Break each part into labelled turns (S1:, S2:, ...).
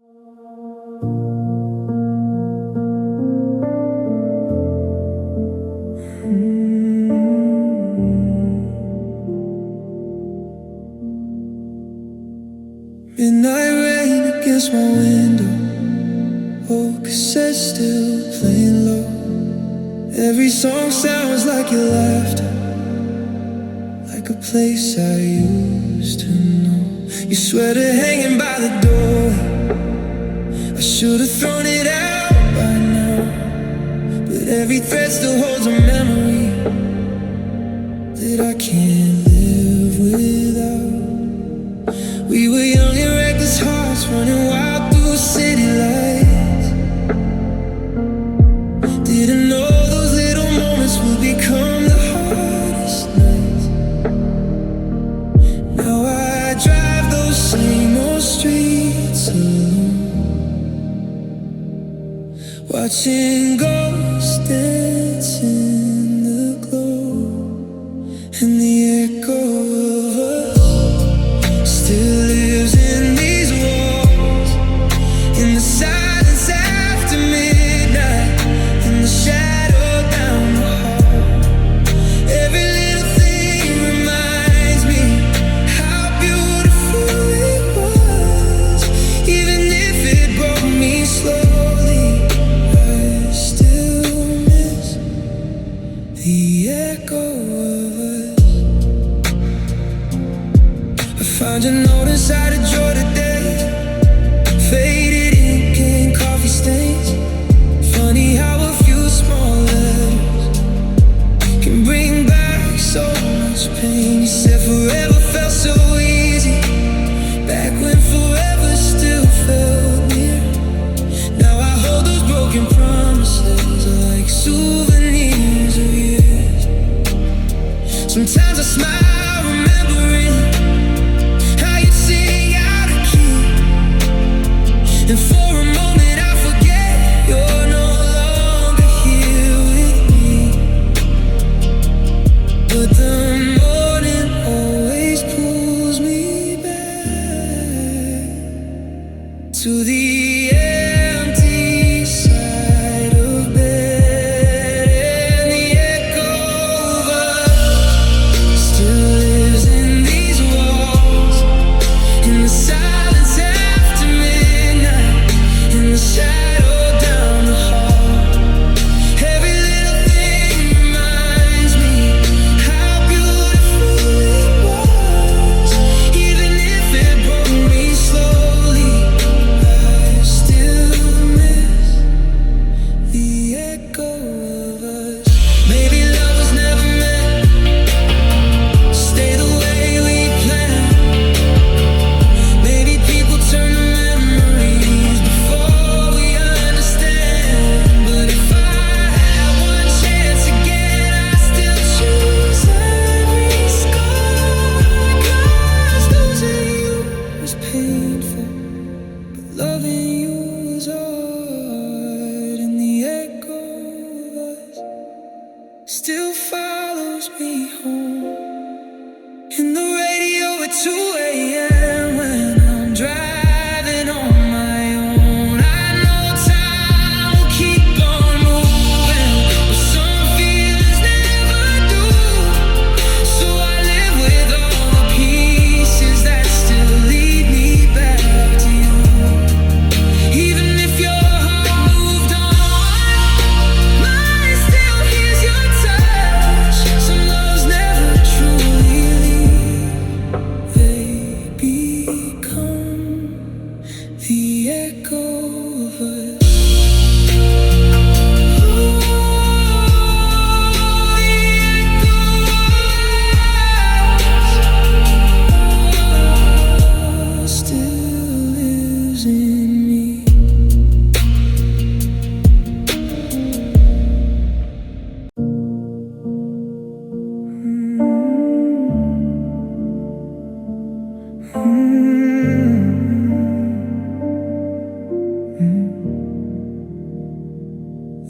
S1: Midnight rain against my window. Oh, cassette still playing low. Every song sounds like your laughter, like a place I used to know. Your sweater hanging by the door. I should have thrown it out by now, but every thread still holds a memory that I can't live without. We were young and reckless hearts running wild through city lights. Didn't know those little moments would become the hardest nights. Now I drive those same old streets alone, watching ghosts dance in the glow, and the echo of us still lives in these walls, in the silence after midnight, in the shadow down the hall. Every little thing reminds me how beautiful it was. Even if it broke me slowly, I still miss the echo of us. I found your note inside a drawer today, faded ink and coffee stains. Funny how a few small letters can bring back so much pain. You said forever felt so easy, back when forever still felt near. Now I hold those broken promises like souvenirs of years. Sometimes I smile remembering how you sing out of key, and for a moment I forget you're no longer here with me. But the morning always pulls me back to the empty side of bed, and the echo of us still lives in these walls, in the silence after midnight, in the shadow down the hall. Every little thing reminds me how beautiful it was. Even if it broke me slowly, I still miss the echo of us. Maybe love was never meant to stay the way we planned. Maybe people turn to memories before we understand. But if I had one chance again, I'd still choose every scar. 'Cause losing you was painful, but loving you was hard. And the echo of us still follows me home, in the radio at 2 a.m. when I'm driving on my own. I know time will keep on moving, but some feelings never do. So I live with all the pieces that still lead me back to you. Even if your heart moved on, mine still hears your touch. Some loves never truly leave, they become the echo of us. Still lives in me.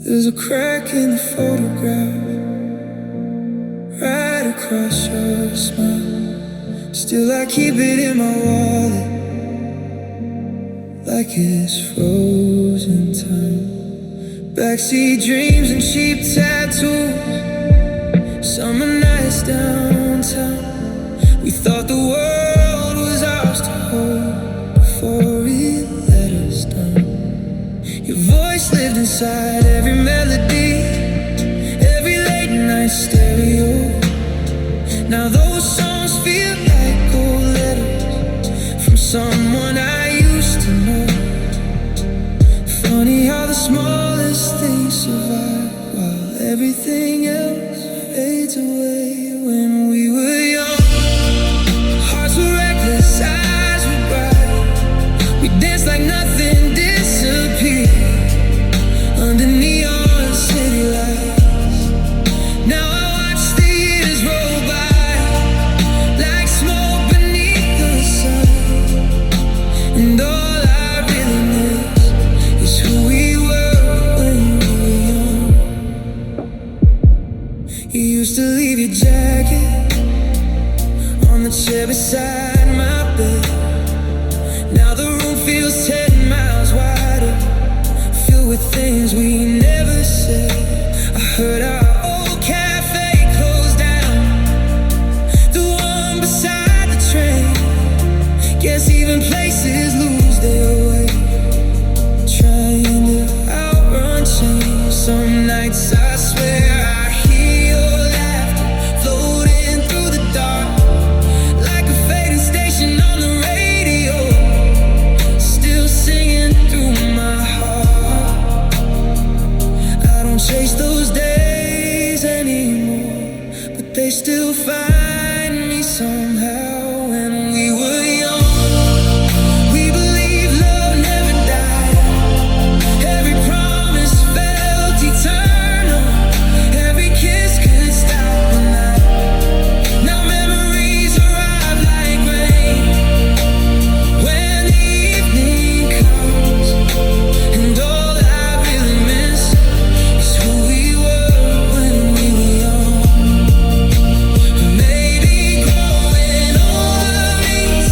S1: There's a crack in the photograph, right across your smile. Still I keep it in my wallet, like it's frozen time. Backseat dreams and cheap tattoos. Summer nights downtown. We thought the world was ours to hold before it let us down. Your voice lived inside every melody, every late night stereo. Now those songs feel like old letters from someone I used to know. Funny how the smallest things survive while everything else fades away. When we were young, hearts were reckless, eyes were bright. We danced like nothing disappeared under neon city lights. Now I watch the years roll by like smoke beneath the sun, and all I really miss is who we were when we were young. You used to leave your jacket on the chair beside my bed. Now the room feels 10 miles wider, filled with things we never said. I heard our old cafe close down, the one beside the train. Guess even places lose their way, trying to outrun change. Some nights I swear I hear your laughter floating through the dark, like a fading station on the radio, still singing through my heart. I don't chase those days anymore, but they still find me somehow. When we were young, we believed love never died. Every promise felt eternal, every kiss could stop the night. Now memories arrive like rain when the evening comes, and all I really miss is who we were when we were young. Maybe growing older means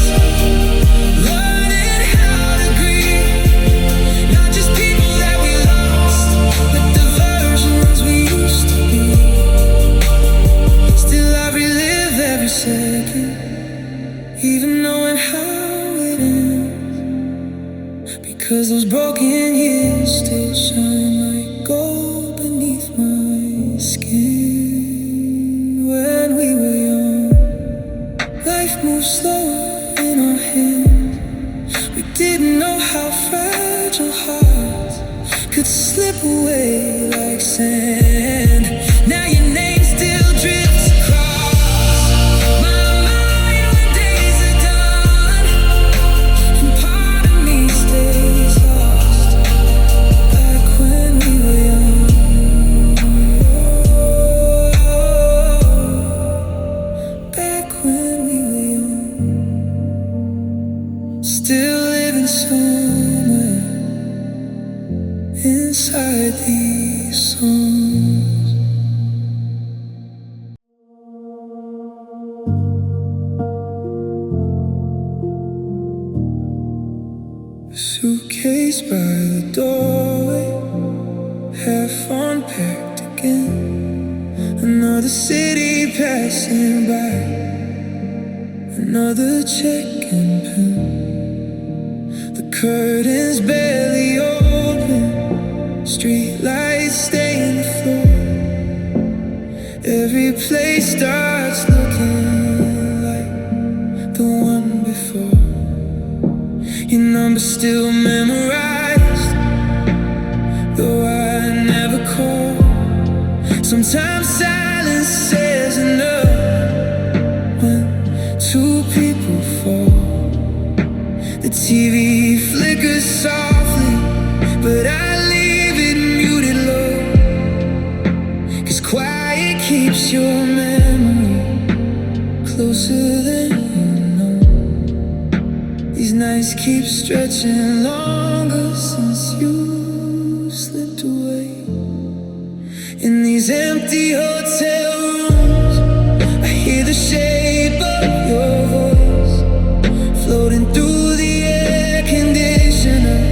S1: learning how to grieve, not just people that we lost, but the versions we used to be. Still I relive every second, even knowing how it ends, because those broken years still shine like gold beneath my skin. When we were young, life moved slower in our hands. We didn't know how fragile hearts could slip away like sand. Now your name still drifts across my mind when days are done, and part of me stays lost, like when we were young. Back when we were young, still living somewhere inside these songs. Suitcase by the doorway, half unpacked again. Another city passing by, another check-in pen. The curtains barely open, street lights stain the floor. Every place starts looking like the one before. Your number still memorized, though I never call. Sometimes silence says enough when two people fall. The TV flickers softly, but I leave it muted low, 'cause quiet keeps your memory closer than you know. These nights keep stretching longer since you slipped away. In these empty hotel rooms, I hear the shape of your voice floating through the air conditioner.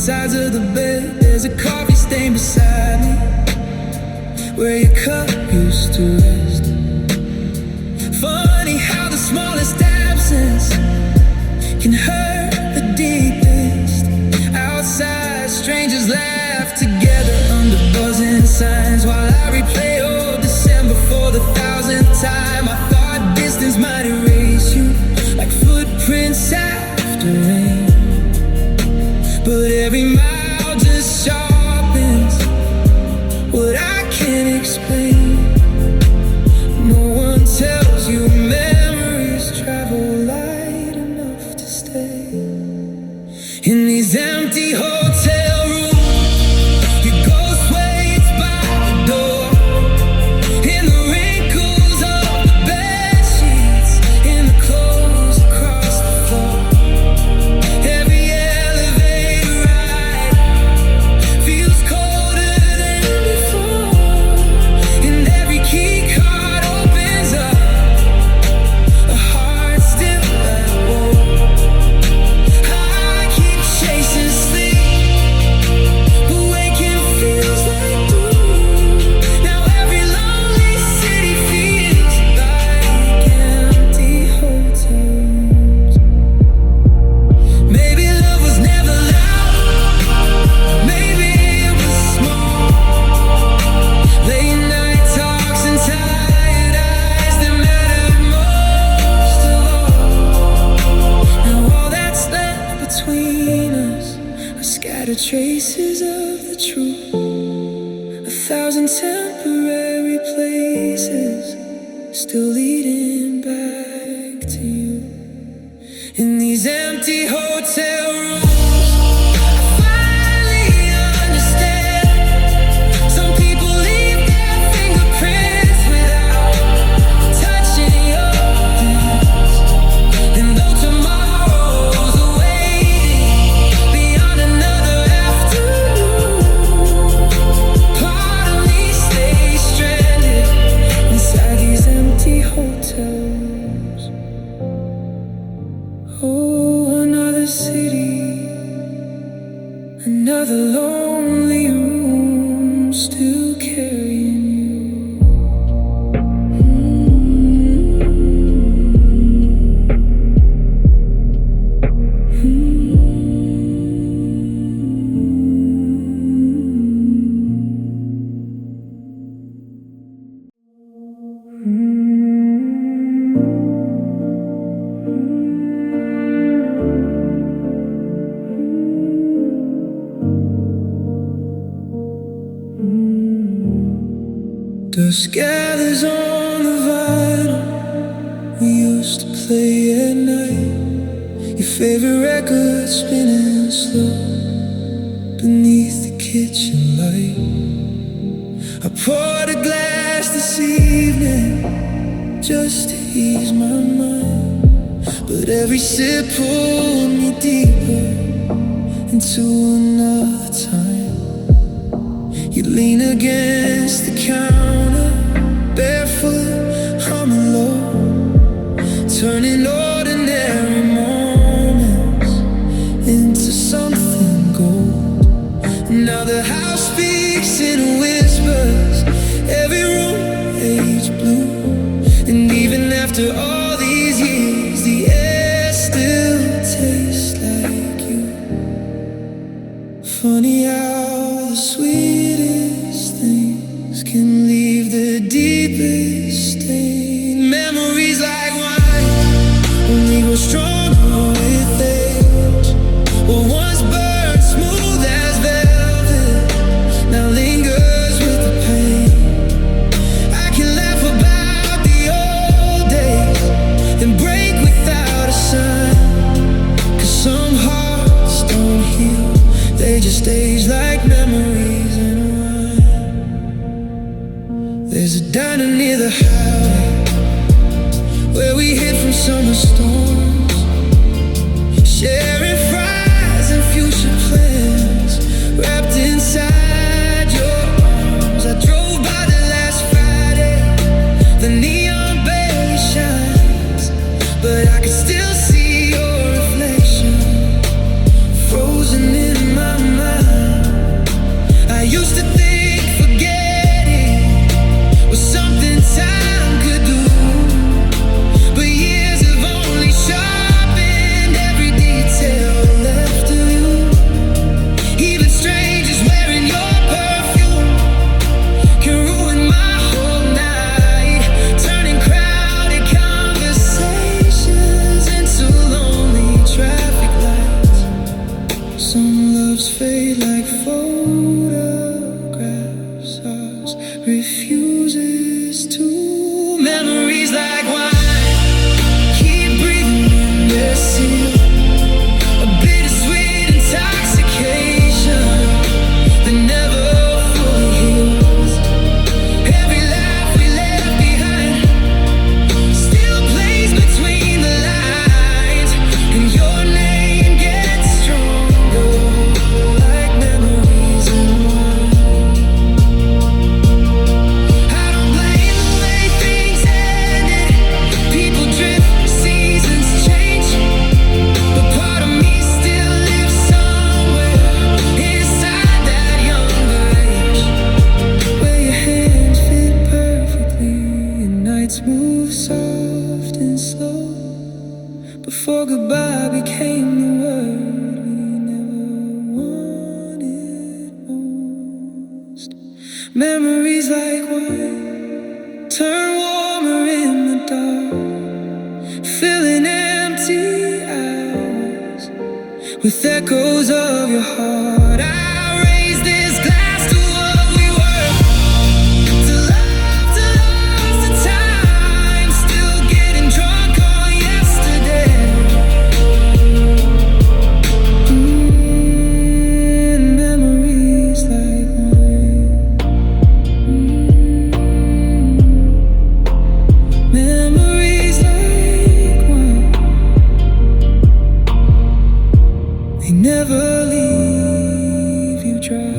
S1: sides of the bed. There's a coffee stain beside me, where your cup used to rest. Funny how the smallest absence can hurt the deepest. Outside, strangers laugh together under buzzing signs, while I replay old December for the 1000th time. I thought distance might erase you, like footprints after rain, but every mile just sharpens what I can't explain. No one tells you memories travel light enough to stay. In these empty hotel rooms, your ghost waits by the door. In the wrinkles of the bed sheets, in the clothes across the floor. Every elevator ride feels colder than before, and every key card opens up a heart still at war. I keep chasing sleep, but waking feels like doom. Now every lonely city feels like empty hotels. Maybe love was never loud, maybe it was small. Late night talks and tired eyes that mattered most of all. Now all that's left between us are scattered traces of the truth. 1,000 temporary places still leading back to you. In these empty hotel rooms, I finally understand. Some people leave their fingerprints without touching your hands. And though tomorrow's awaiting beyond another afternoon, part of me stays stranded inside these empty hotels. Oh, another city, another lonely room still carrying you. Dust gathers on the vinyl we used to play at night. Your favorite record spinning slow beneath the kitchen light. I poured a glass this evening just to ease my mind, but every sip pulled me deeper into another time. You lean against the counter, barefoot, humming low, turning ordinary moments into something gold. Now the house speaks in whispers, every room age blue, and even after all these years, the air still tastes like you. Funny how the sweetest things can leave the deepest stain. Memories like wine only grow stronger with age. What once burned smooth as velvet now lingers with the pain. I can laugh about the old days and break without a sign, 'cause some hearts don't heal, they just age like memories in a wine. There's a diner near the highway where we hid from summer storms, sharing fries and future plans wrapped inside your arms. I drove by the last Friday, the neon barely shines, but I can still see your reflection frozen in my mind. Memories like wine turn warmer in the dark, filling empty hours with echoes of your heart. I raise this glass to what we were, to love, to time. Still getting drunk on yesterday. Memories like wine. Memories like wine. They never leave you dry.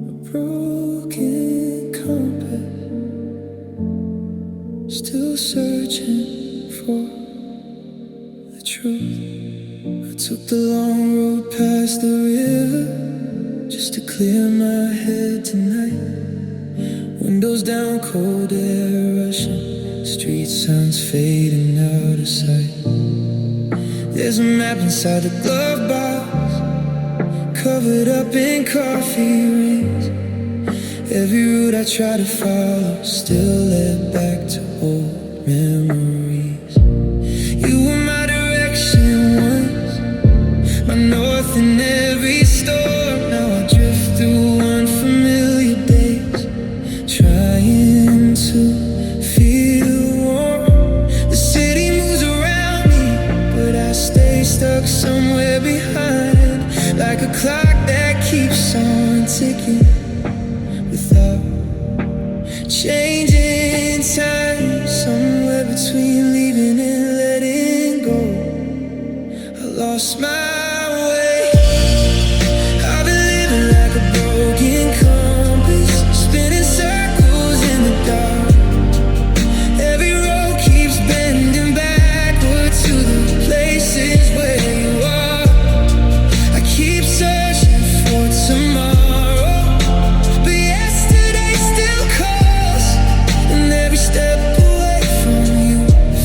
S1: A broken compass, still searching for the truth. I took the long road past the river just to clear my head tonight. Windows down, cold air rushing, street sounds fading out of sight. There's a map inside the glove box, covered up in coffee rings. Every route I try to follow still led back to old memories. You were my direction once, my north in every storm. Now I drift through unfamiliar days, trying to feel warm. The city moves around me, but I stay stuck somewhere behind, like a clock that keeps on ticking without changing time. Somewhere between leaving and letting go, I lost my way. I've been living like a broken compass, spinning circles in the dark. Every road keeps bending backward to the places where you are. I keep searching for tomorrow, but yesterday still calls, and every step away from you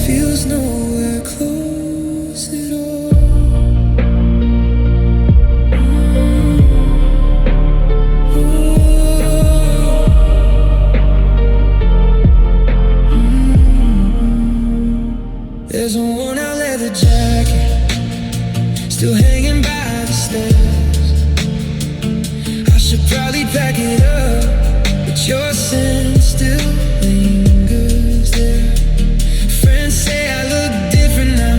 S1: feels nowhere close at all. There's a worn-out leather jacket still hanging by the stairs. I should probably pack it up, but your scent still lingers there. Friends say I look different now,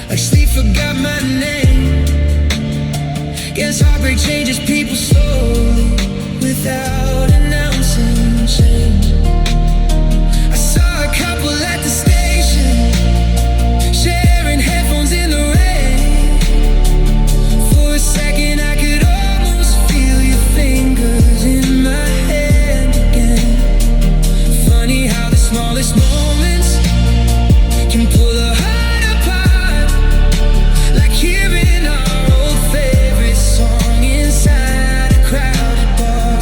S1: like sleep forgot my name. Guess heartbreak changes people slowly, without announcing change. I saw a couple at the station, sharing headphones in the rain. For a second I could almost feel your fingers in my hand again. Funny how the smallest moments can pull a heart apart, like hearing our old favorite song inside a crowded bar.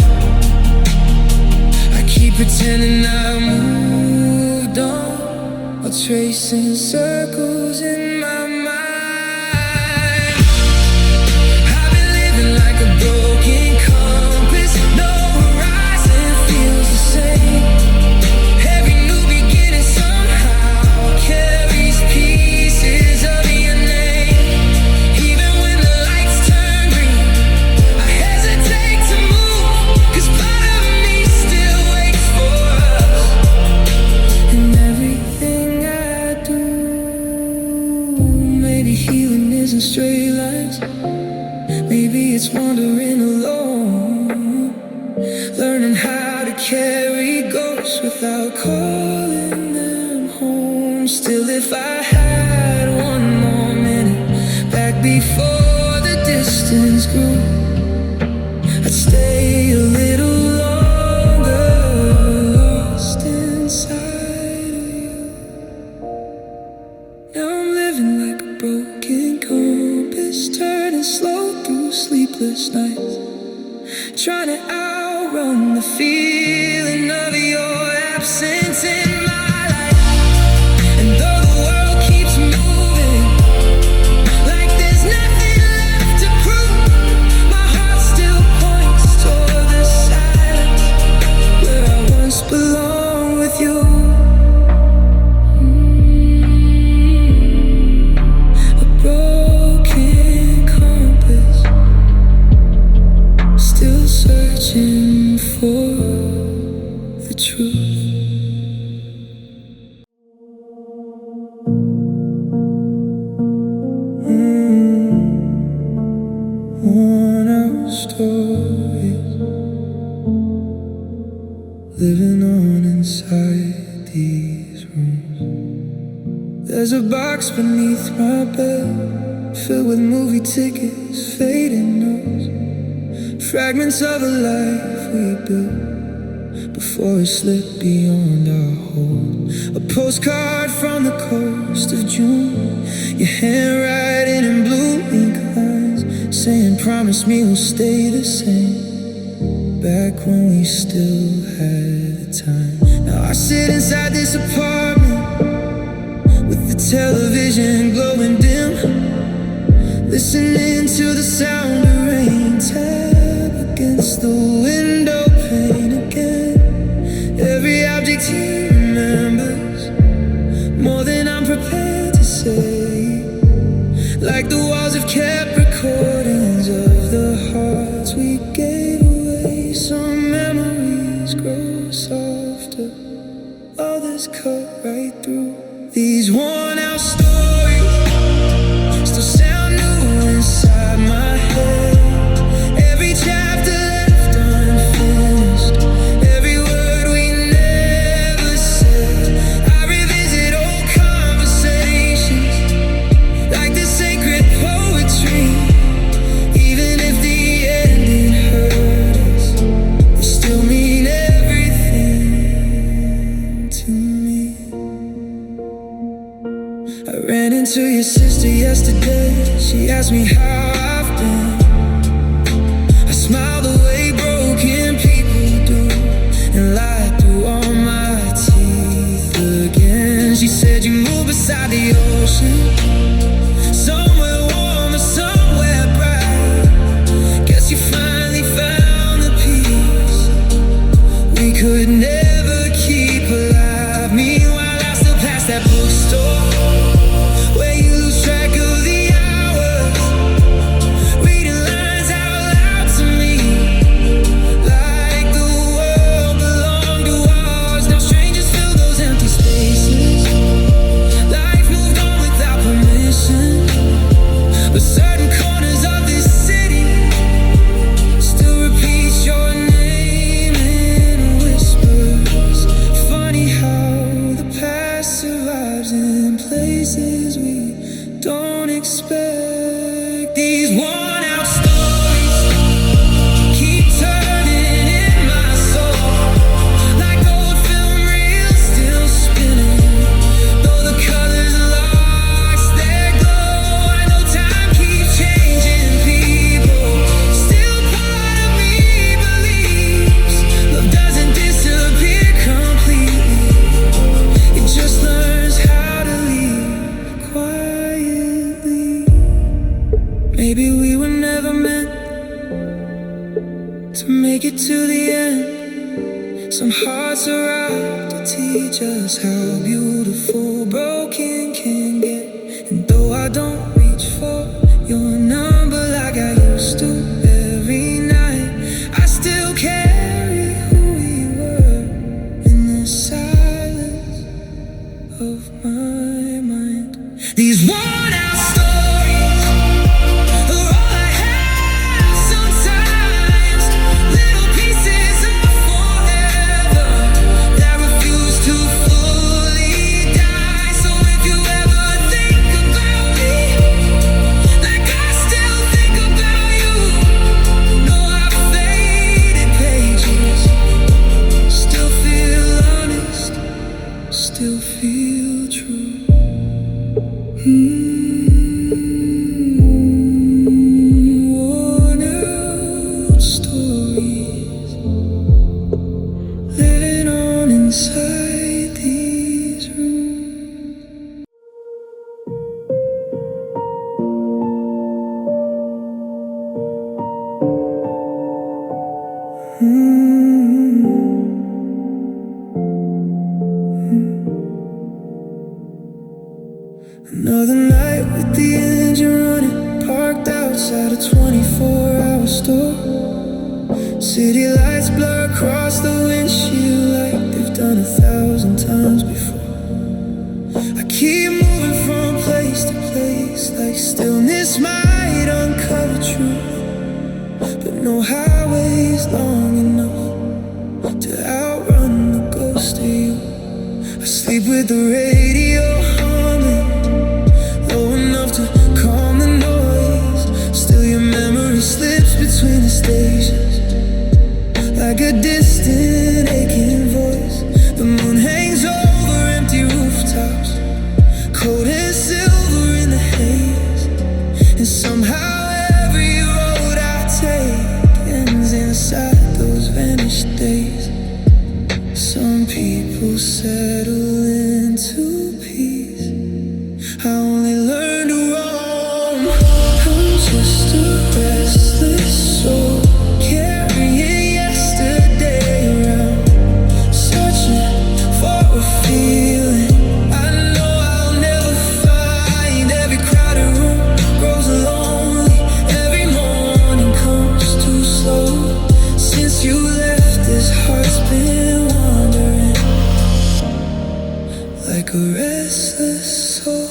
S1: I keep pretending I moved on, while tracing circles in my mind. I've been living like a broken compass, no horizon feels the same. Every new beginning somehow carries pieces of your name. Even when the lights turn green, I hesitate to move, 'cause part of me still waits for us. And everything I do, maybe healing isn't straight lines, maybe it's wandering alone, learning how to carry ghosts without calling them home. Still, if I had one more minute back before the distance grew, I'd stay a little longer, lost inside of you. Now I'm living like a broken compass, turning slow through sleepless nights, trying to outrun the feeling of your absence. living on inside these rooms. There's a box beneath my bed, filled with movie tickets, fading notes, fragments of a life we built before it slipped beyond our hold. A postcard from the coast of June, your handwriting in blue ink lines, saying promise me we'll stay the same, back when we still had time. Now I sit inside this apartment with the television glowing dim, listening to the sound of rain tap against the window pane again. Every object he remembers more than I'm prepared to say, like the walls have kept recordings of the hearts we gave away. Some memories grow softer, others cut right through. These worn out stories still sound new inside my head. Every chapter left unfinished, every word we never said. I revisit old conversations like the sacred poetry. Even if the ending hurt us, they still mean everything to me. I ran into your sister yesterday. She asked me how I've been. I smiled the way broken people do and lied through all my teeth again. She said you moved beside the ocean, somewhere warm or somewhere bright. Guess you finally found the peace we could never keep alive. Meanwhile I still pass that bookstore where you lose track of the hours, reading lines out loud to me, like the world belonged to ours. Now strangers fill those empty spaces. Life moved on without permission, but certain corners of this city still repeat your name in whispers. Funny how the past survives in places we don't expect. These worn out stories keep turning in my soul, like old film reels still spinning. Though the colors lost their glow, I know time keeps changing people. Still part of me believes love doesn't disappear completely, it just learns how to leave quietly. Maybe we were never meant to make it to the end. Some hearts are out to teach us how beautiful broken can get. And though I don't reach for your number like I used to every night, I still carry who we were in the silence of my mind. These worn out stories are all I have sometimes, little pieces of forever that refuse to fully die. So if you ever think about me like I still think about you, know our faded pages still feel honest, still feel true. Worn out stories living on inside these rooms. Another night with the engine running, parked outside a 24-hour store. City lights blur across the windshield like they've done 1,000 times before. I keep moving from place to place, like stillness might uncover truth, but no highway's long enough to outrun to you. I sleep with the radio humming, low enough to calm the noise. Still your memory slips between the stations, like a distant aching voice. The moon hangs over empty rooftops, cold and silver in the haze. And somehow every road I take ends inside those vanished days. Some people settle into peace, I only learned to roam. I'm just a restless soul, carrying yesterday around, searching for a feeling I know I'll never find. Every crowded room grows lonely, every morning comes too slow. Since you left, this heart's been wandering like a restless soul.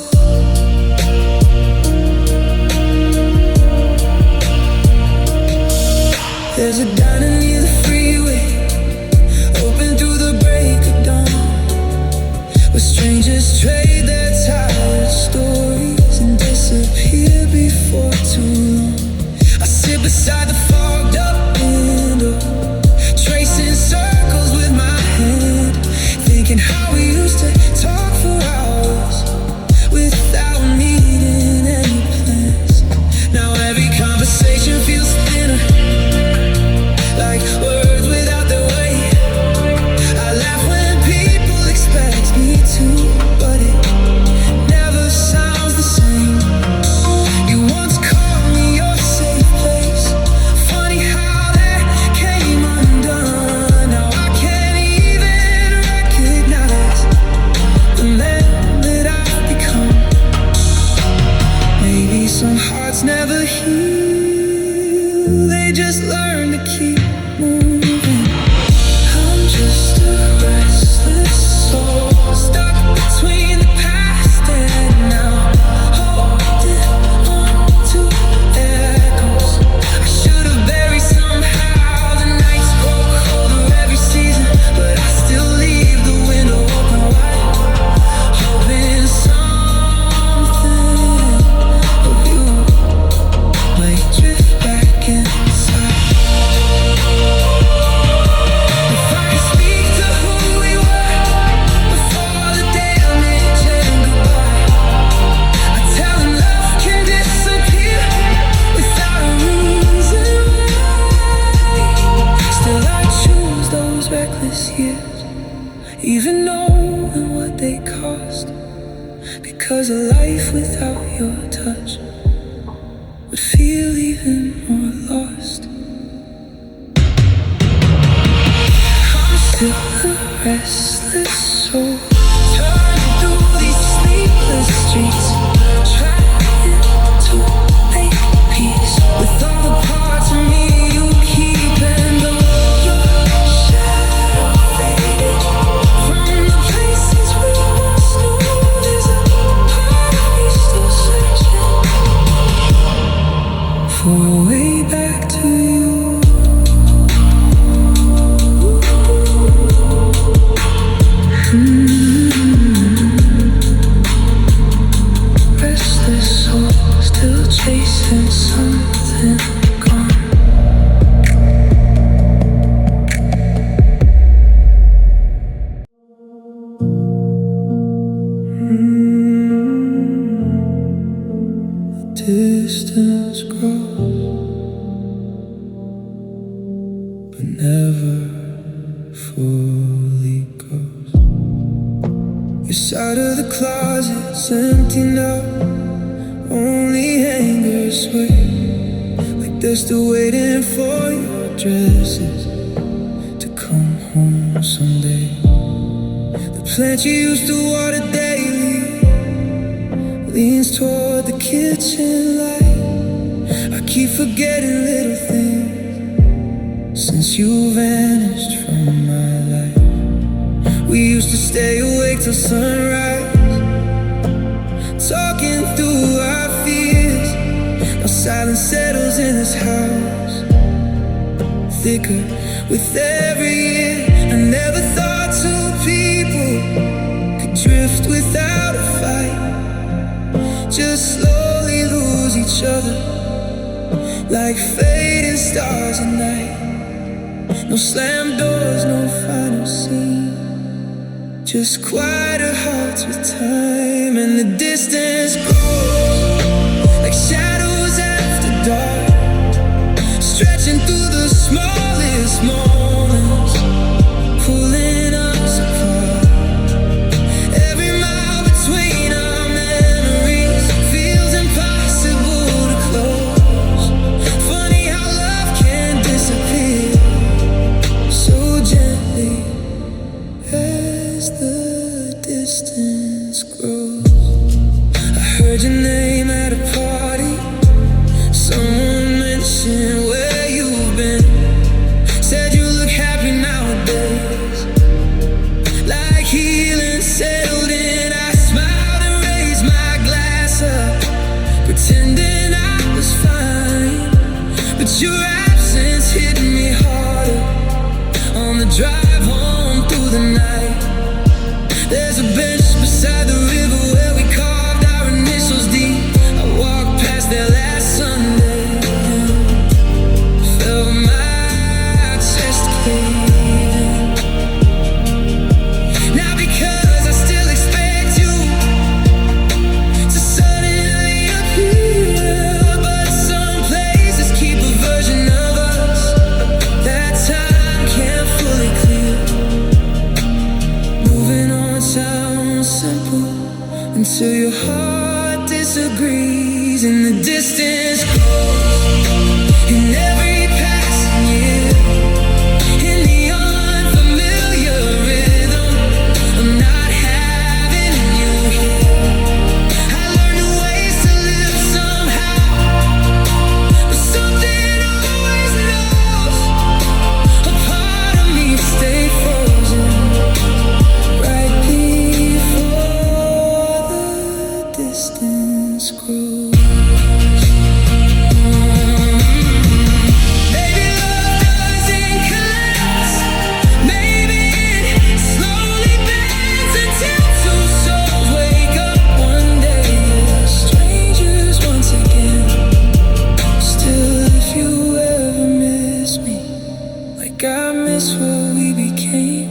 S1: There's a diner near the freeway, open through the break of dawn, where strangers trade their tired stories and disappear before too long. I sit beside the fogged up window, tracing circles with my hand, thinking how we used to talk for hours without needing any plans. Now every conversation feels thinner, like words without their weight. I laugh when people expect me to, but it never sounds the same. You once called me your safe place, funny how that came undone. Now I can't even recognize the man that I've become. Maybe some hearts never heal, they just learn to keep moving. I'm just a restless soul, stuck between the past and now, holding on to echoes I should have buried somehow. The nights grow colder every season, but I still leave the window open wide, hoping something of you might drift back inside. If I could speak to who we were before the damage and goodbye, I'd tell him love can disappear without a reason why. Still I choose those reckless years, even knowing what they cost, because a life without your touch would feel even more lost. I'm still a restless soul, turning through these sleepless streets, trying to make peace with all the parts of me you keep. And though your shadow faded from the places we once knew, there's a part of me still searching for a way back to you. Restless soul, still chasing something gone. The distance grows, but never fully goes. Your side of the closet's empty now, only hangers wait, like they're still waiting for your dresses to come home someday. The plant you used to water daily leans toward the kitchen light. I keep forgetting little things since you vanished from my life. We used to stay awake till sunrise, talking through our fears. Now silence settles in this house, thicker with every year. I never thought to be like fading stars at night. No slam doors, no final scene, just quieter hearts with time. And the distance grows like shadows after dark, stretching through the smallest moments, pulling us apart. Every mile between our memories feels impossible to close. Funny how love can disappear so gently as the distance grows. I heard your name at a party. Someone mentioned where you've been. Said you look happy nowadays, like healing settled in. I smiled and raised my glass up, pretending I was fine. But your absence hit me harder on the drive home through the night. There's a bench beside the river where we carved our initials deep. I walked past there last Sunday, felt my chest caving. Now because I still expect you to suddenly appear, but some places keep a version of us that time can't fully clear. Moving on sounds simple until your heart disagrees, and the distance grows in every passing year, in the unfamiliar rhythm of not having you here. I learned new ways to live somehow, but something always knows a part of me stayed frozen right before the distance grows. Maybe love doesn't collapse. Maybe it slowly bends until two souls wake up one day. Strangers once again. Still, if you ever miss me, like I miss what we became,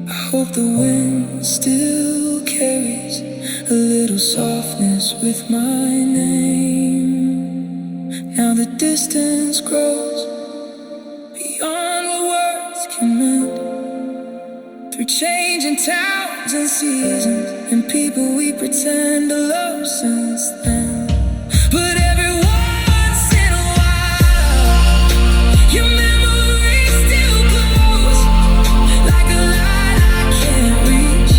S1: I hope the wind still carries a little softness with my name. Now the distance grows beyond what words can mend, through changing towns and seasons and people we pretend to love since then. But every once in a while, your memory still glows like a light I can't reach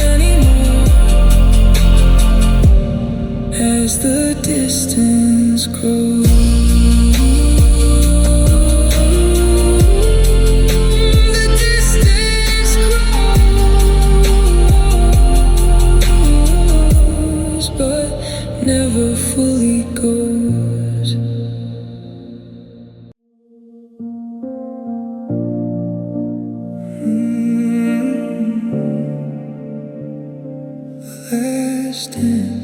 S1: anymore. As the distance grows, the distance grows, but never fully goes. Last dance,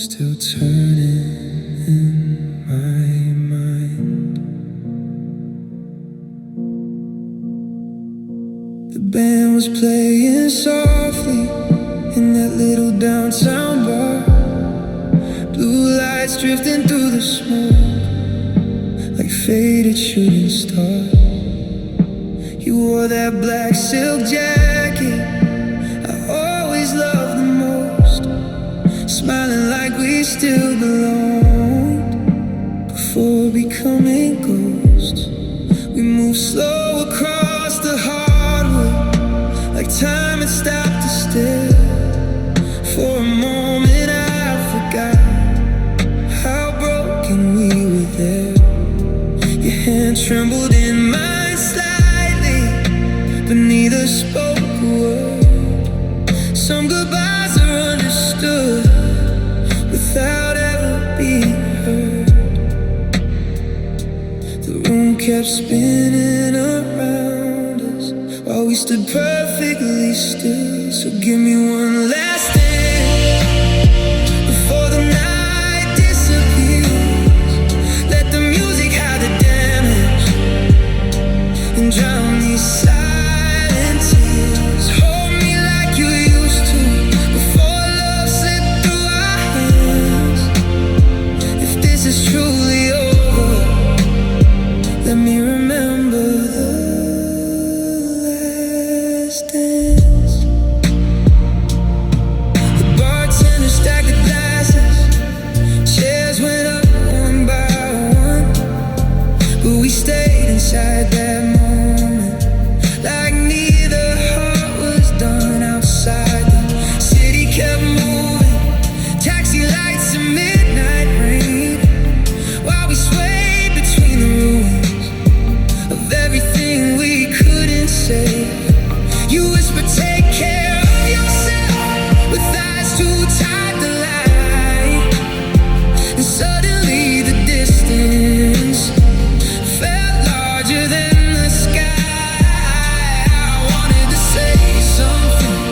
S1: still turning in my mind. The band was playing softly in that little downtown bar. Blue lights drifting through the smoke like faded shooting stars. You wore that black silk jacket I always loved the most, smiling like we still belonged before becoming ghosts. We moved slow across the hardwood like time had stopped to stare. For a moment I forgot how broken we were there. Your hand trembled in mine slightly, but neither spoke a word. Some goodbyes are understood without ever being heard. The room kept spinning around us while we stood perfectly still. So give me one last dance before the night disappears. drown these silent tears. Hold me like you used to before love slipped through our hands. If this is truly over, let me remember the last dance. The bartender stacked the glasses, chairs went up one by one, but we stayed inside that moment, like neither heart was done. Outside the city kept moving, taxi lights and midnight rain, while we swayed between the ruins of everything we couldn't say. You whispered, take care of yourself, with eyes too tired to lie. And suddenly the distance felt larger than the sky. I wanted to say something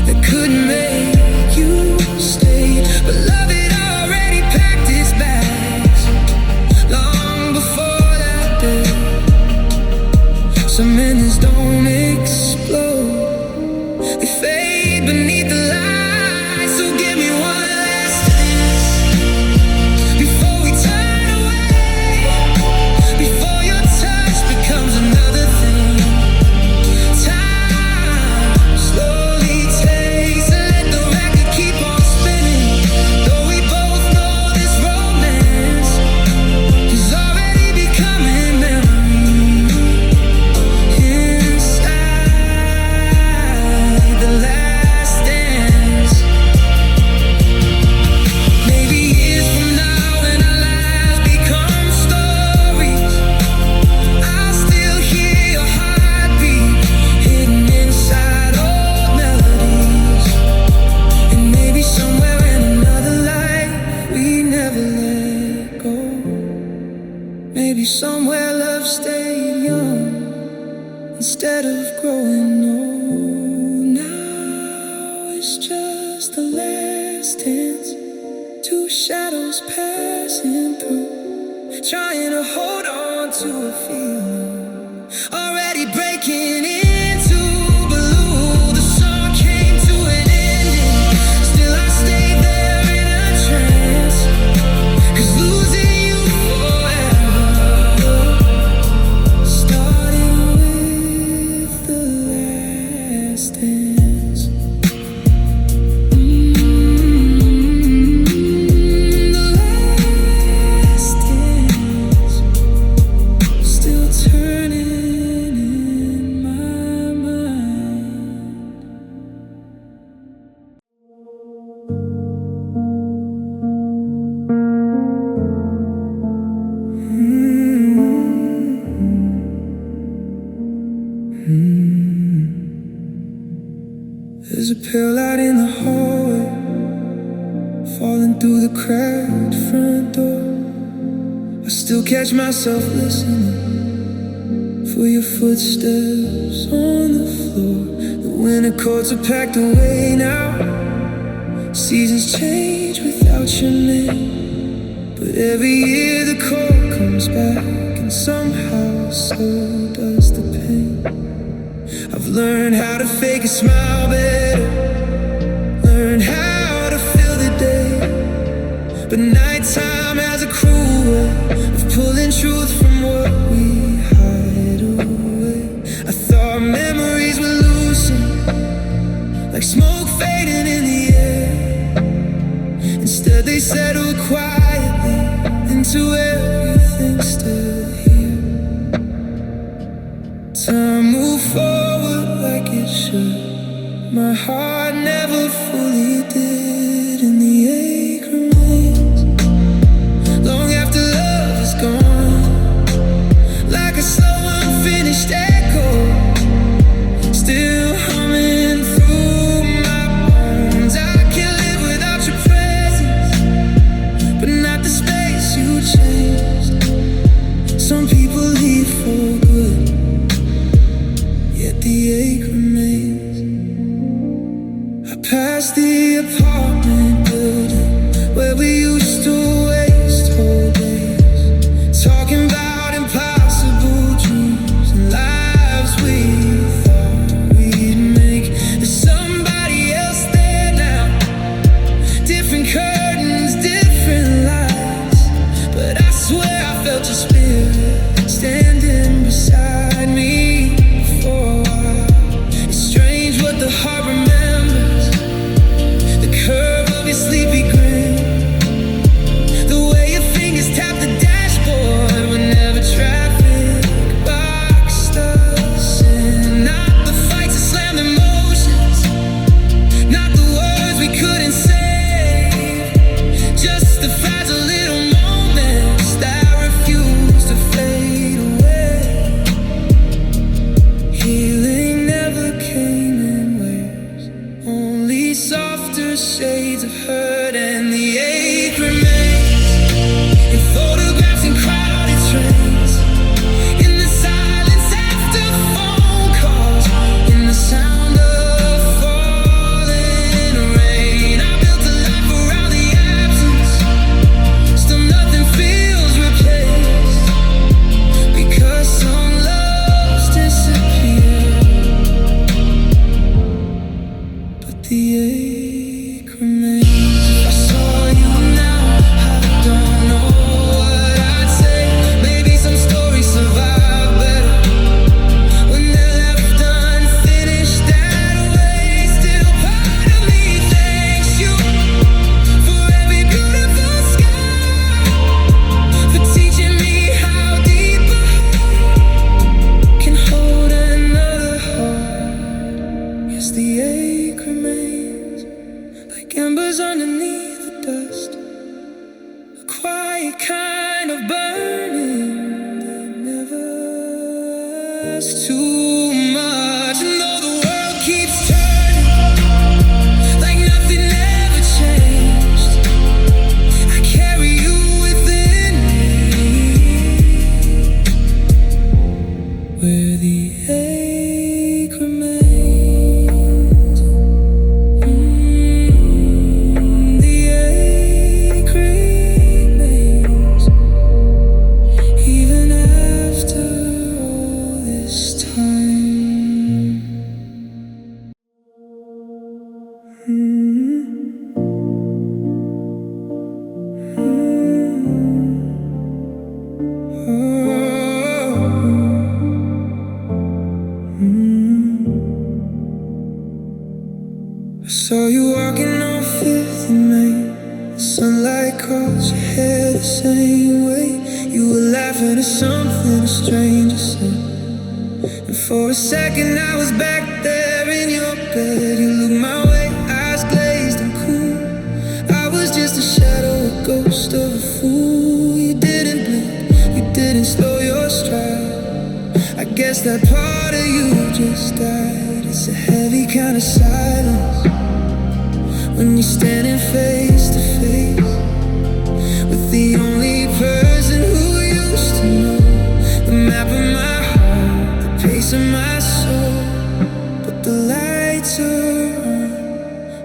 S1: that could make you stay, but love had already packed its bags long before that day. Some endings don't explode, they fade beneath the light. So give me one last dance before we turn away, before your touch becomes another thing. Time slowly takes, and let the record keep on spinning. Though we both know this romance is already becoming memory inside the last dance. Maybe years from now, when our lives become stories, I'll still hear your heartbeat hidden inside old melodies. And maybe somewhere in another life we never let go. Maybe somewhere love stayed young instead of growing old. Now it's just the last dance, two shadows passing through, trying to hold on to a feeling already breaking into blue. The song came to an ending, still I stayed there in a trance, 'cause losing you forever started with the last dance. The last dance, still turning in my mind. There's a pale light in the hallway, falling through the cracked front door. I still catch myself listening for your footsteps on the floor. The winter coats are packed away now, seasons change without your name, but every year the cold comes back, and somehow so does the pain. I've learned how to fake a smile better, learned how to feel the day, but nighttime has a cruel way of pulling truth from what we hide away. I thought memories would loosen, like smoke fading in the air. Instead they settle quietly into everything still here. Time moved forward like it should, my heart never fully did, and the ache remains long after love is gone, like a slow unfinished echo, still humming through my bones. I can't live without your presence, but not the space you changed. Some people leave for good, yet the ache remains. I passed the apartment Too much, and though the world keeps turning like nothing ever changed, I carry you within me, where the ache remains. The ache remains, even after all this time. I saw you walking on Fifth and Main. The sunlight crossed your hair the same way. You were laughing at something a stranger said. And for a second I was back there in your bed. You looked my way, eyes glazed and cool. I was just a shadow, a ghost of a fool. You didn't blink, you didn't slow your stride. I guess that part of you just died. It's a heavy kind of silence when you're standing face to face with the only person who used to know the map of my heart, the pace of my soul. But the lights are on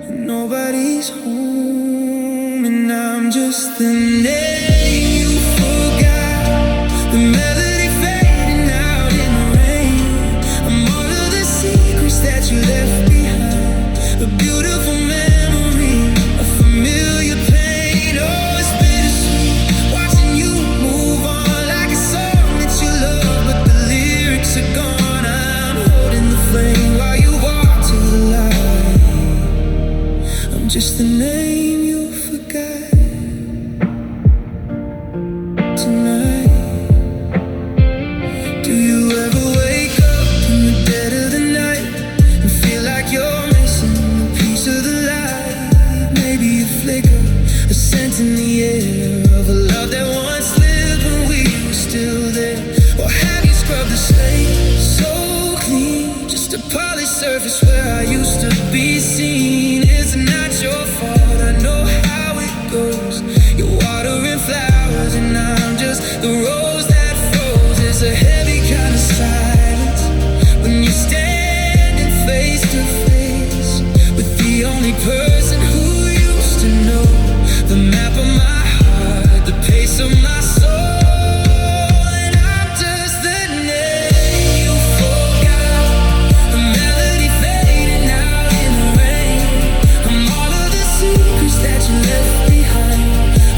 S1: and nobody's home, and I'm just the name you forgot, the melody fading out in the rain. I'm all of the secrets that you left behind, a beautiful memory, a familiar pain. Oh, it's bittersweet watching you move on like a song that you love, but the lyrics are gone. I'm holding the flame while you walk to the light. I'm just the name you forgot tonight. Do you ever wake up in the dead of the night and feel like you're missing a piece of the light? Maybe a flicker, a scent in the air of a love that once lived when we were still there. Or have you scrubbed the slate so clean, just a polished surface where I used to be seen? It's not your fault, I know how it goes. You're watering flowers and I'm just the rose that froze. It's a heavy kind of silence when you're standing face to face with the only person who used to know the map of my heart, the pace of my soul. And I'm just the name you forgot, the melody fading out in the rain. I'm all of the secrets that you left behind,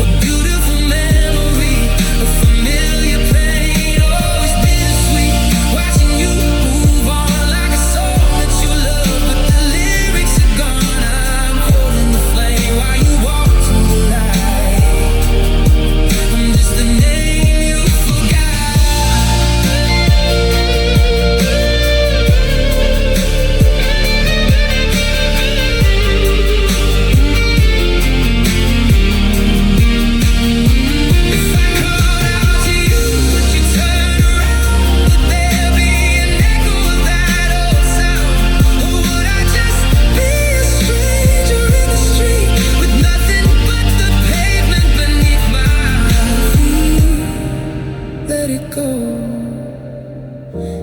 S1: a beautiful memory, a familiar pain. Oh, it's bittersweet watching you move on like a song that you love, but the lyrics are gone. I'm holding the flame while you walk to the light. I'm just the name you forgot. If I called out to you, would you turn around? Would there be an echo of that old sound? Or would I just be a stranger in the street with nothing but the pavement beneath my feet? Let it go.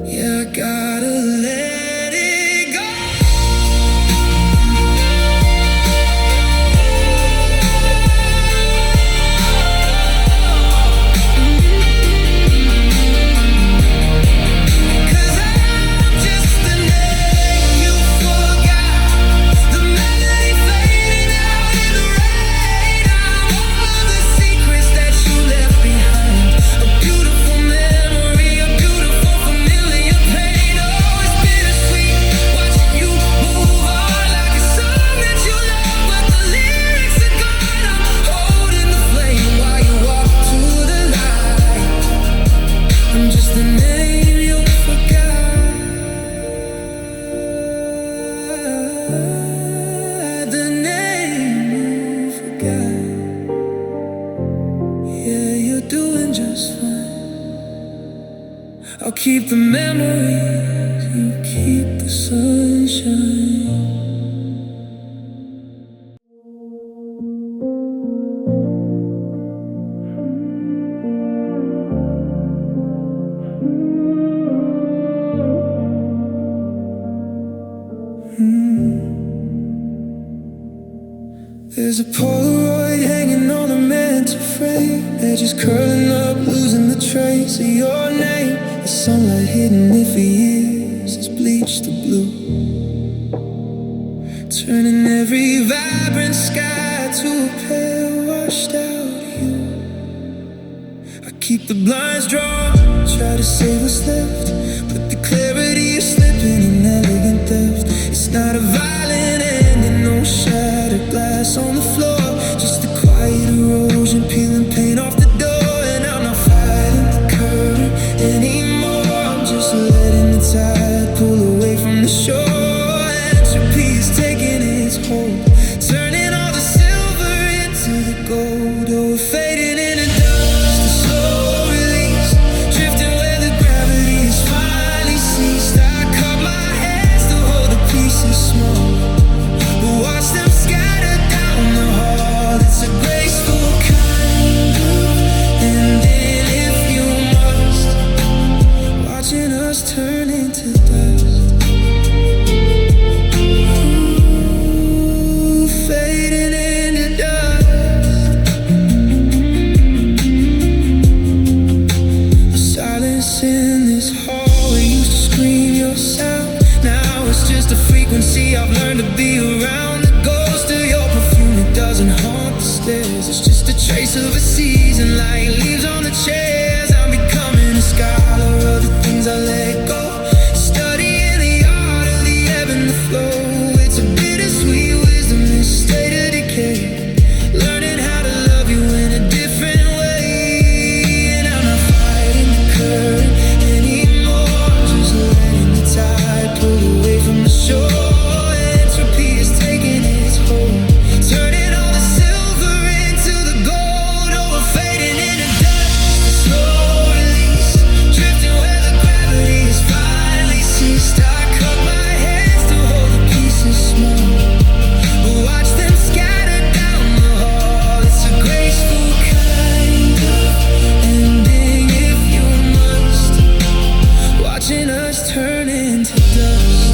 S1: Yeah, I gotta let it go. Cause I'm just the name you forgot, the melody fading out in the rain. I'm all of the secrets that you left behind, a beautiful memory, a beautiful familiar pain. memories, you keep the sunshine. There's a Polaroid hanging on the mantel frame, edges curling up, losing the trace of your name. The sunlight hidden it for years has bleached the blue, turning every vibrant sky to a pale, washed out hue. I keep the blinds drawn, try to save what's left, but the clarity is slipping in elegant theft. It's not a violent ending, no shattered glass on the floor, just a quiet erosion, peeling paint off the door. And I'm not fighting the current anymore, I'm just letting the tide pull away from the shore. Entropy is taking its hold, turning all the silver into the gold. Oh, we're fading into dust, a slow release, drifting where the gravity has finally ceased. I cut my hands to hold the pieces small, but watch them scatter down the hall. It's a graceful kind of ending if you must, watching us turn into dust. Ooh, fading into dust. The silence in this hallway used to scream your sound, now it's just a frequency I've learned to be around. The ghost of your perfume, it doesn't haunt the stairs, it's just a trace of a season, like leaves on the chairs. I'm becoming a scholar of the things I let go, studying the art of the ebb and the flow. It's a bittersweet wisdom, this state of decay, learning how to love you in a different way. And I'm not fighting the current anymore, just letting the tide pull away from the shore. Entropy is taking its hold, turning all the silver into the gold. Oh, we're fading into dust, a slow release, drifting where the gravity has finally ceased. I cut my hands to hold the pieces small, but watch them scatter down the hall. It's a graceful kind of ending if you must, watching us turn into dust.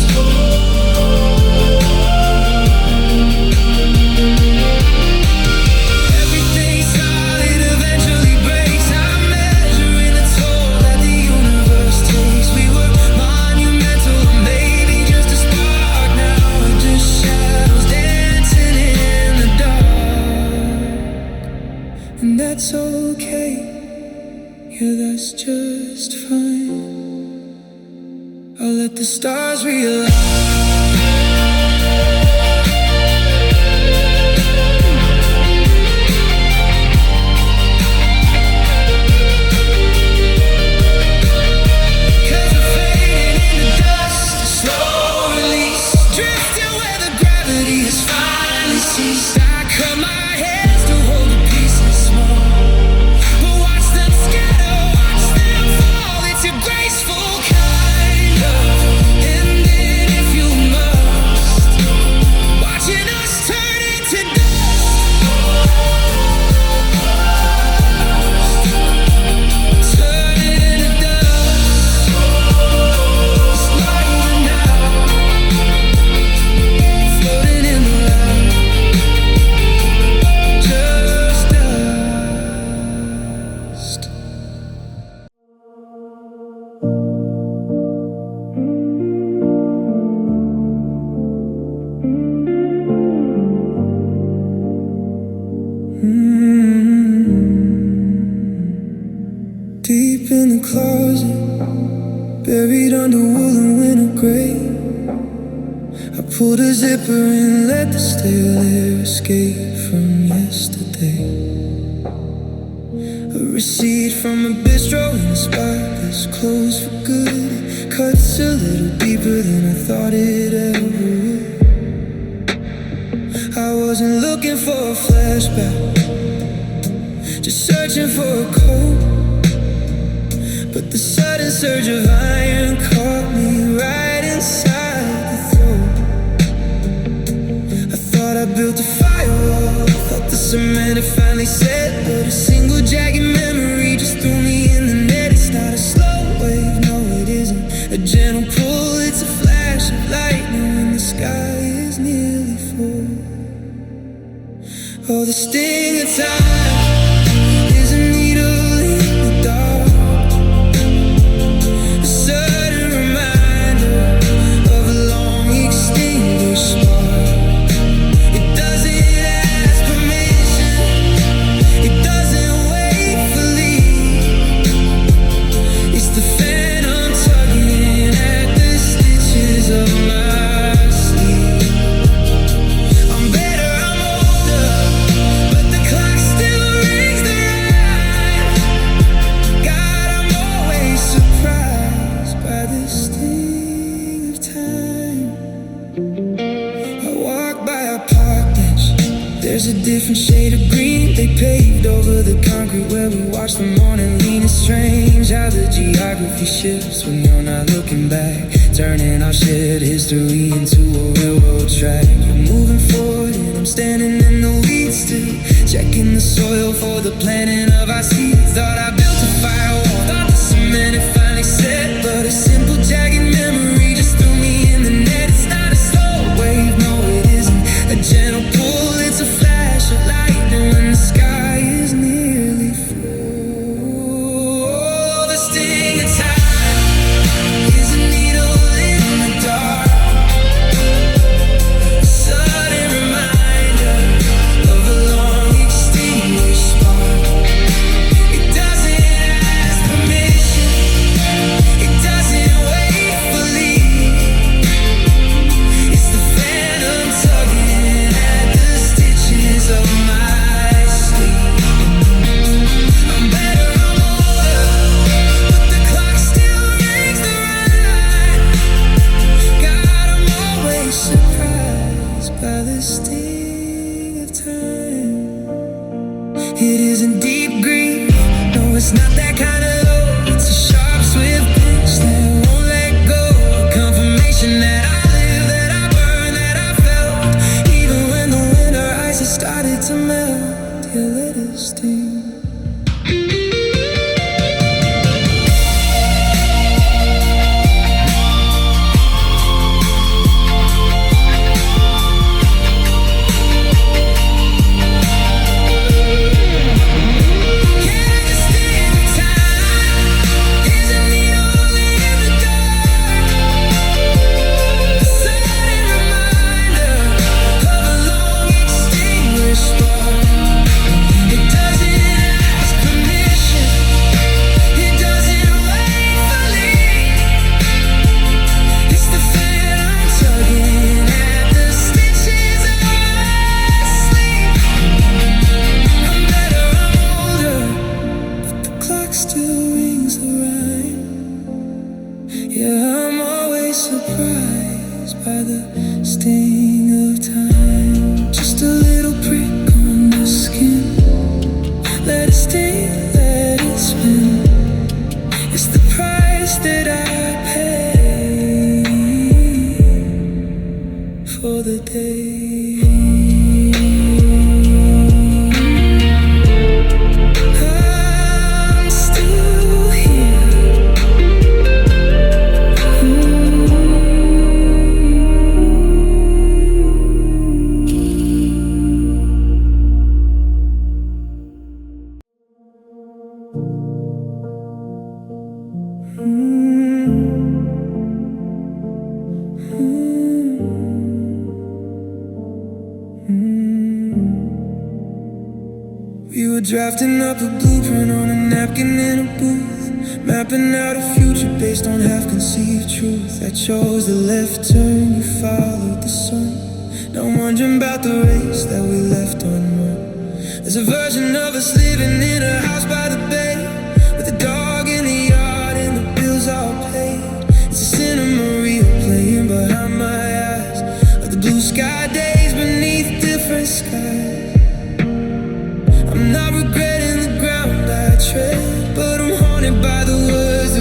S1: Everything solid eventually breaks, I'm measuring the toll that the universe takes. We were monumental, maybe just a spark, now we're just shadows dancing in the dark. And that's okay, yeah, that's just fine. I'll let the stars realize. Cause we're fading into dust, a slow release, drifting where the gravity has finally ceased. I cut my hands to hold the pieces small, but watch them scatter, watch them fall. It's a graceful kind of ending if you must, watching us turn into dust. Turning into dust, it's not even now, floating in the light, just dust. Deep in the closet, buried under woolen winter gray, I pulled a zipper and let the stale air escape from yesterday. A receipt from a bistro in a spot that's closed for good. It cuts a little deeper than I thought it ever would. I wasn't looking for a flashback, just searching for a code. But the sudden surge of iron caught me right inside the throat. I thought I built a firewall, thought the cement had finally set, but a single jagged memory just threw me in the net. It's not a slow wave, no it isn't a gentle pull, it's a flash of lightning when the sky is nearly full. Oh, the sting of time is a needle in the dark, a sudden reminder of a long extinguished spark. It doesn't ask permission, it doesn't wait for leave. It's the phantom tugging at the stitches of my sleeve. I'm better, I'm older, but the clock still rings the rhyme. God, I'm always surprised by the sting of time. I walk by a park bench, there's a different shade of green. They paved over the concrete where we watch the morning lean. It's strange how the geography shifts when you're not looking back, turning our shared history into a railroad track. You're moving forward and I'm standing in the weeds still, checking the soil for the planting of our seeds. Thought I built a firewall, thought the cement had finally set, but a simple jagged memory just threw me in the net. It's not a slow wave, no it isn't a gentle pull, it's a flash of lightning when the sky is nearly full. Oh, the sting of time is a needle in the dark, a sudden reminder of a long extinguished spark. It doesn't ask permission, it doesn't wait for leave. It's the phantom tugging at the stitches of my sleeve. I'm better, I'm older, but the clock still rings the rhyme. God, I'm always surprised by the sting of time. It isn't deep grief, no it's not that kind of low. It's a sharp, swift pinch that won't let go, a confirmation that I live, that I burn, that I felt. Even when the winter ice has started to melt, you let it sting. Yeah, the sting of time is a needle in the dark, a sudden reminder of a long extinguished spark. It doesn't ask permission, it doesn't wait for leave. It's the phantom tugging at the stitches of my sleeve. I'm better, I'm older, but the clock still rings the rhyme. Yeah, I'm always surprised by the sting of time. Just a little prick on the skin, let it sting, let it spin. It's the price that I pay for the day. I'm still here. We were drafting up a blueprint on a napkin in a booth, mapping out a future based on half-conceived truth. I chose the left turn, you followed the sun. Now I'm wondering about the race that we left unrun. There's a version of us living in a house by the bay, with a dog in the yard and the bills all paid. It's a cinema reel playing behind my eyes, of the blue sky days beneath different skies. I'm not regretting the ground I tread, but I'm haunted by the words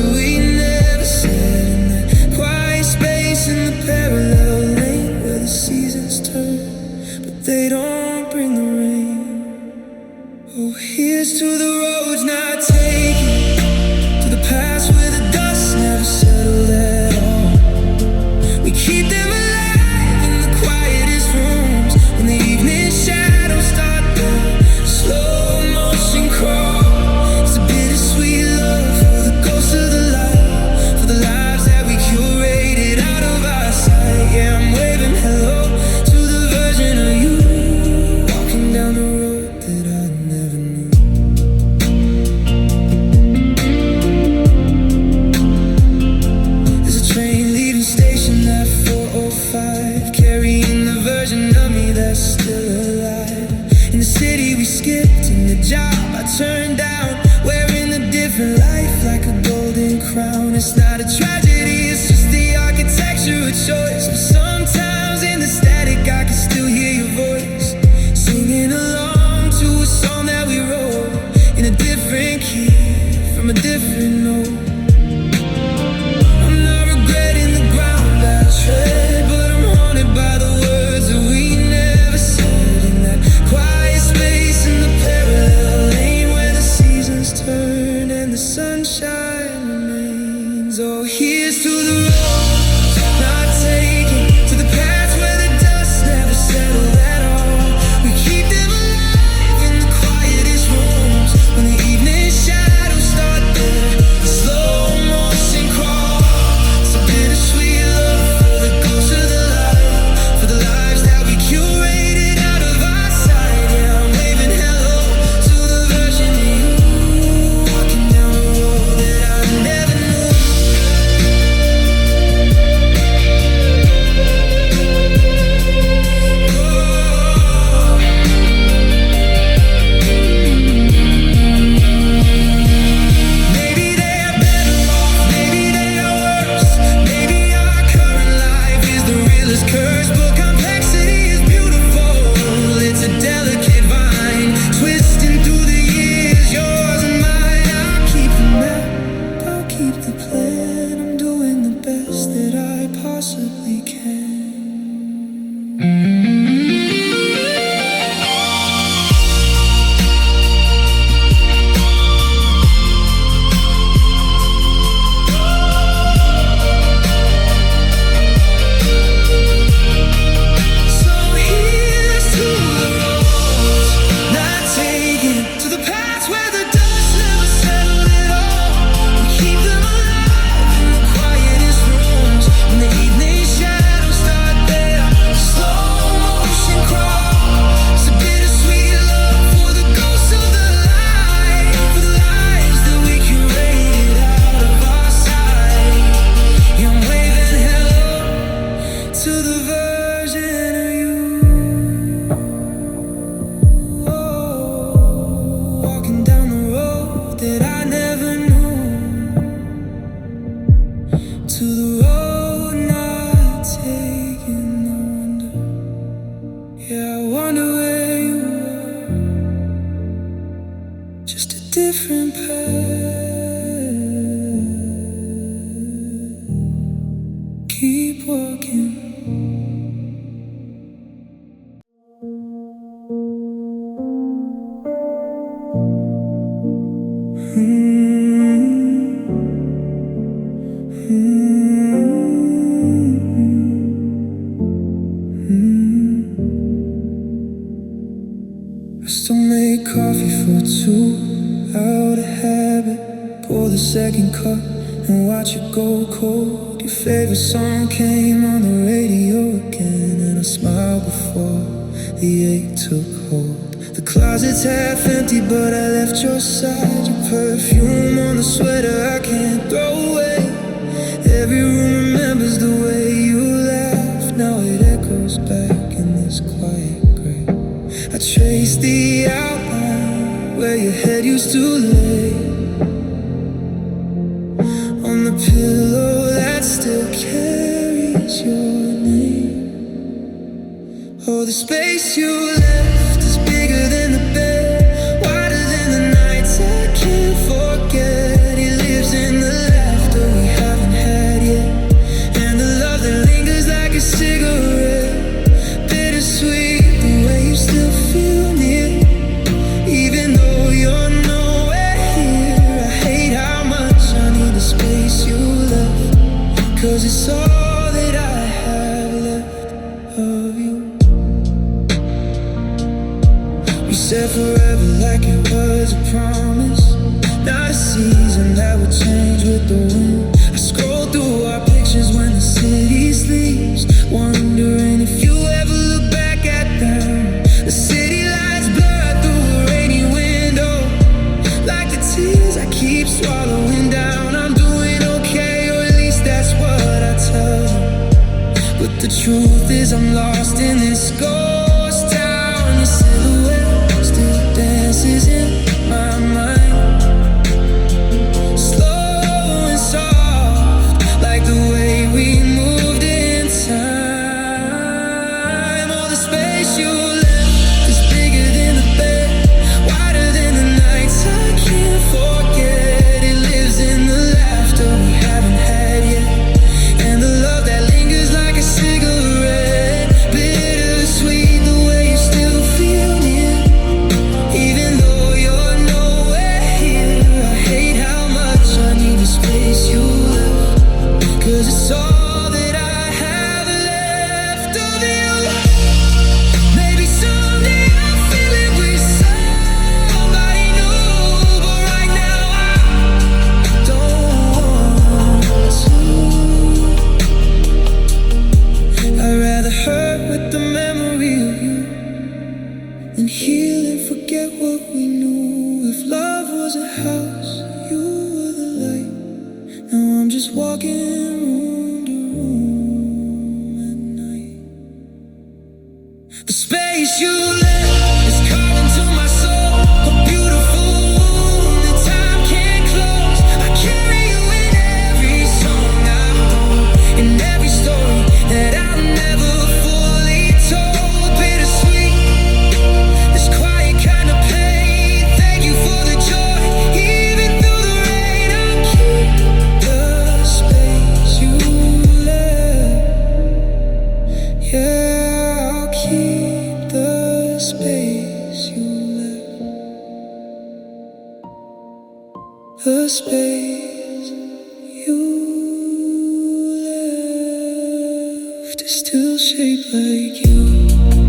S1: possibly can. Different path. Keep walking. I still make coffee for two. Out of habit, pour the second cup and watch it go cold. Your favorite song came on the radio again, and I smiled before the ache took hold. The closet's half empty, but I left your side. Your perfume on the sweater I can't throw away. Every room remembers the way you laughed. Now it echoes back in this quiet gray. I traced the outline where your head used to lay, on the pillow that still carries your name. Oh, the space you left is bigger than the bed, wider than the nights I can't forget. It lives in the laughter we haven't had yet, and the love that lingers like a cigarette. Bittersweet, the way you still feel near, even though you're nowhere here. I hate how much I need the space you left, 'cause it's all that I have left of you. We said forever like it was a promise, not a season that would change with the wind. I scroll through our pictures when the city sleeps, wondering if you ever look back at them. The city lights blur through a rainy window, like the tears I keep swallowing down. I'm doing okay, or at least that's what I tell them. But the truth is I'm lost in this ghost town. Your silhouette still dances in my mind, slow and soft, like the way we moved in time. Oh, the space you left is bigger than the bed, wider than the nights I can't forget. It lives in the laughter we haven't had yet, and the love that lingers like a cigarette. Bittersweet, the way you still feel near, even though The space you left is still shaped like you.